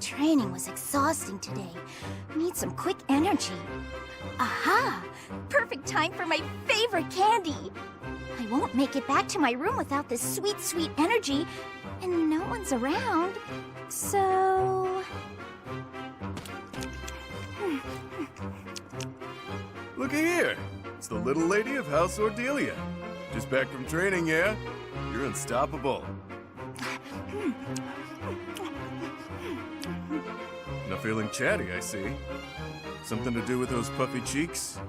Training was exhausting today. Need some quick energy. Aha! Perfect time for my favorite candy! I won't make it back to my room without this sweet, sweet energy, and no one's around, so... Looky here! It's the little lady of House Ordelia. Just back from training, yeah? You're unstoppable. Not feeling chatty, I see. Something to do with those puffy cheeks?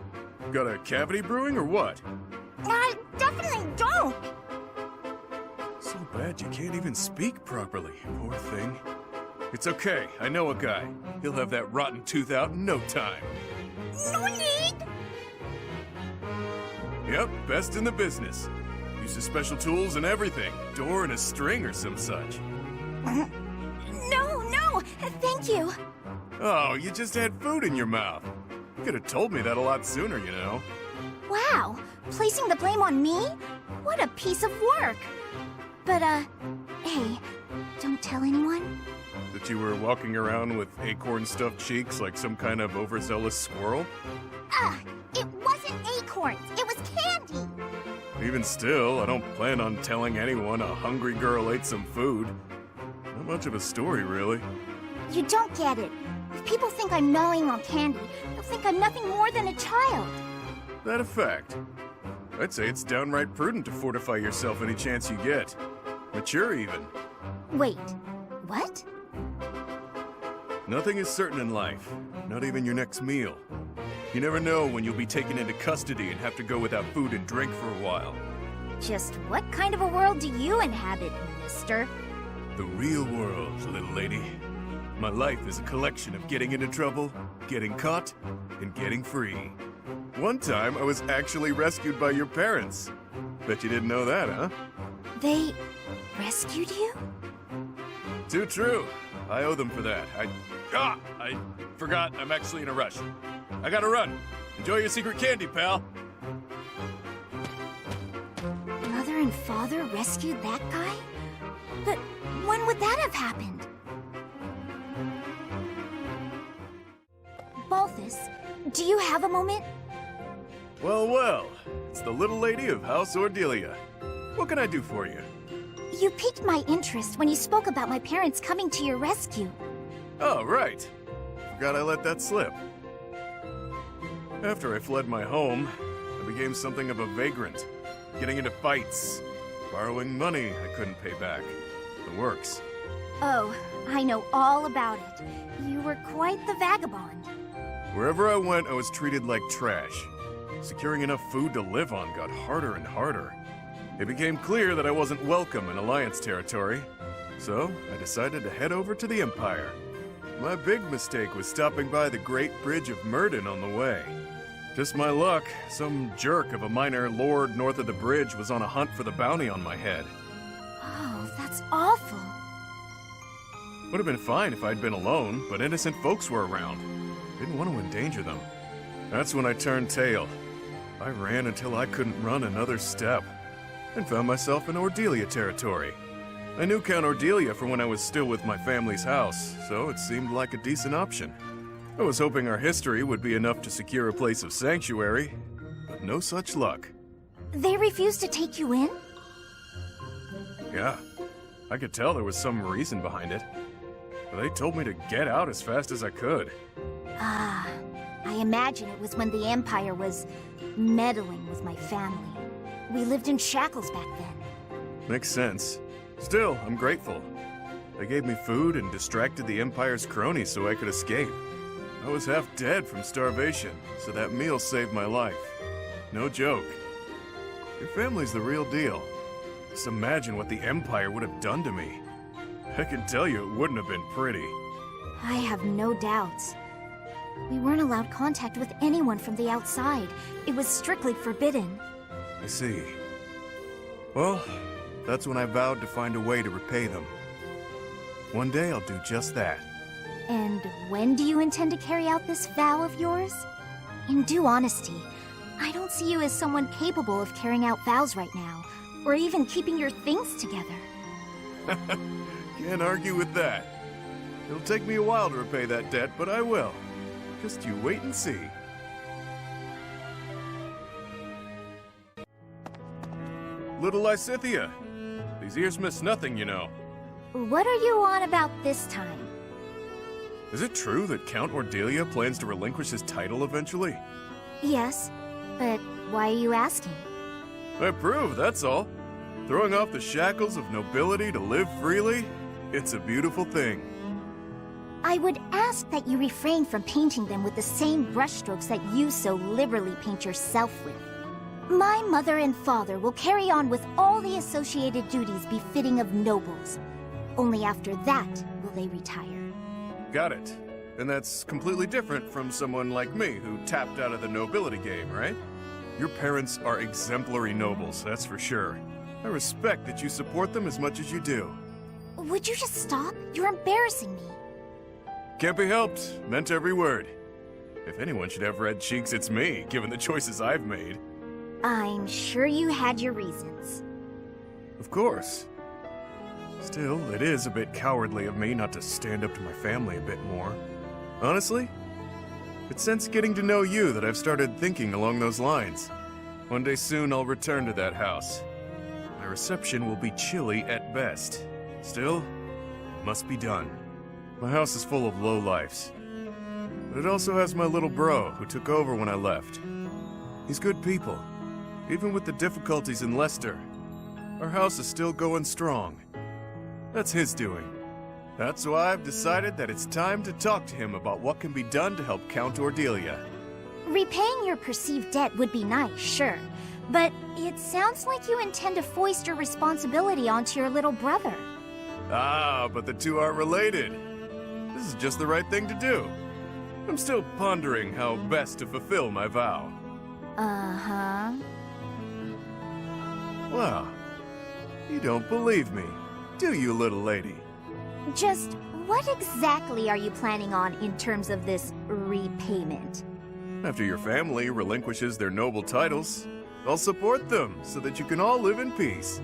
Got a cavity brewing or what? I definitely don't! So bad you can't even speak properly, poor thing. It's okay, I know a guy. He'll have that rotten tooth out in no time. No need! Yep, best in the business. Uses special tools and everything. Door and a string or some such. No, thank you. Oh, you just had food in your mouth. You could have told me that a lot sooner, you know. Wow, placing the blame on me? What a piece of work. But, hey, don't tell anyone? That you were walking around with acorn-stuffed cheeks like some kind of overzealous squirrel? It wasn't acorns, it was candy. Even still, I don't plan on telling anyone a hungry girl ate some food. Not much of a story, really. You don't get it. If people think I'm gnawing on candy, they'll think I'm nothing more than a child. That a fact? I'd say it's downright prudent to fortify yourself any chance you get. Mature, even. Wait, what? Nothing is certain in life, not even your next meal. You never know when you'll be taken into custody and have to go without food and drink for a while. Just what kind of a world do you inhabit, mister? The real world, little lady. My life is a collection of getting into trouble, getting caught, and getting free. One time, I was actually rescued by your parents. Bet you didn't know that, huh? They rescued you? Too true. I owe them for that. I forgot I'm actually in a rush. I gotta run. Enjoy your secret candy, pal. Mother and father rescued that guy? But when would that have happened? Balthus, do you have a moment? Well, it's the little lady of House Ordelia. What can I do for you? You piqued my interest when you spoke about my parents coming to your rescue. Oh, right. Forgot I let that slip. After I fled my home, I became something of a vagrant, getting into fights, borrowing money I couldn't pay back. The works. Oh, I know all about it. You were quite the vagabond. Wherever I went, I was treated like trash. Securing enough food to live on got harder and harder. It became clear that I wasn't welcome in Alliance territory, so I decided to head over to the Empire. My big mistake was stopping by the Great Bridge of Myrden on the way. Just my luck, some jerk of a minor lord north of the bridge was on a hunt for the bounty on my head. Oh, that's awful. Would have been fine if I'd been alone, but innocent folks were around. Didn't want to endanger them. That's when I turned tail. I ran until I couldn't run another step, and found myself in Ordelia territory. I knew Count Ordelia from when I was still with my family's house, so it seemed like a decent option. I was hoping our history would be enough to secure a place of sanctuary, but no such luck. They refused to take you in? Yeah, I could tell there was some reason behind it. But they told me to get out as fast as I could. Ah, I imagine it was when the Empire was meddling with my family. We lived in shackles back then. Makes sense. Still, I'm grateful. They gave me food and distracted the Empire's cronies so I could escape. I was half dead from starvation, so that meal saved my life. No joke. Your family's the real deal. Just imagine what the Empire would have done to me. I can tell you it wouldn't have been pretty. I have no doubts. We weren't allowed contact with anyone from the outside. It was strictly forbidden. I see. Well, that's when I vowed to find a way to repay them. One day I'll do just that. And when do you intend to carry out this vow of yours? In due honesty, I don't see you as someone capable of carrying out vows right now, or even keeping your things together. Can't argue with that. It'll take me a while to repay that debt, but I will. Just you wait and see. Little Lysithea. These ears miss nothing, you know. What are you on about this time? Is it true that Count Ordelia plans to relinquish his title eventually? Yes, but why are you asking? I approve, that's all. Throwing off the shackles of nobility to live freely, it's a beautiful thing. I would ask that you refrain from painting them with the same brushstrokes that you so liberally paint yourself with. My mother and father will carry on with all the associated duties befitting of nobles. Only after that will they retire. Got it. And that's completely different from someone like me who tapped out of the nobility game, right? Your parents are exemplary nobles, that's for sure. I respect that you support them as much as you do. Would you just stop? You're embarrassing me. Can't be helped. Meant every word. If anyone should have red cheeks, it's me, given the choices I've made. I'm sure you had your reasons. Of course. Still, it is a bit cowardly of me not to stand up to my family a bit more. Honestly, it's since getting to know you that I've started thinking along those lines. One day soon I'll return to that house. My reception will be chilly at best. Still, it must be done. My house is full of lowlifes. But it also has my little bro who took over when I left. He's good people. Even with the difficulties in Leicester, our house is still going strong. That's his doing. That's why I've decided that it's time to talk to him about what can be done to help Count Ordelia. Repaying your perceived debt would be nice, sure. But it sounds like you intend to foist your responsibility onto your little brother. Ah, but the two aren't related. This is just the right thing to do. I'm still pondering how best to fulfill my vow. Uh-huh. Wow. You don't believe me, do you, little lady? Just what exactly are you planning on in terms of this repayment? After your family relinquishes their noble titles, I'll support them so that you can all live in peace.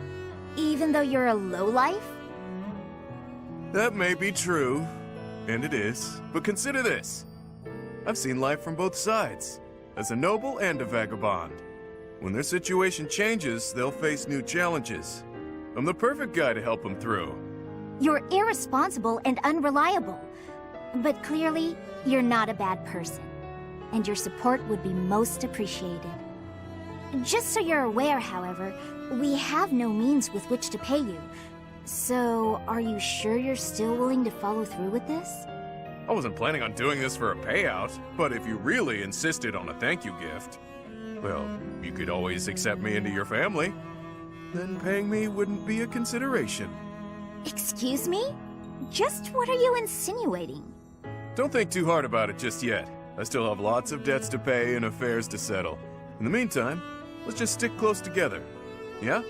Even though you're a lowlife? That may be true, and it is, but consider this. I've seen life from both sides, as a noble and a vagabond. When their situation changes, they'll face new challenges. I'm the perfect guy to help them through. You're irresponsible and unreliable. But clearly, you're not a bad person. And your support would be most appreciated. Just so you're aware, however, we have no means with which to pay you. So, are you sure you're still willing to follow through with this? I wasn't planning on doing this for a payout, but if you really insisted on a thank you gift, well, you could always accept me into your family. Then paying me wouldn't be a consideration. Excuse me? Just what are you insinuating? Don't think too hard about it just yet. I still have lots of debts to pay and affairs to settle. In the meantime, let's just stick close together. Yeah?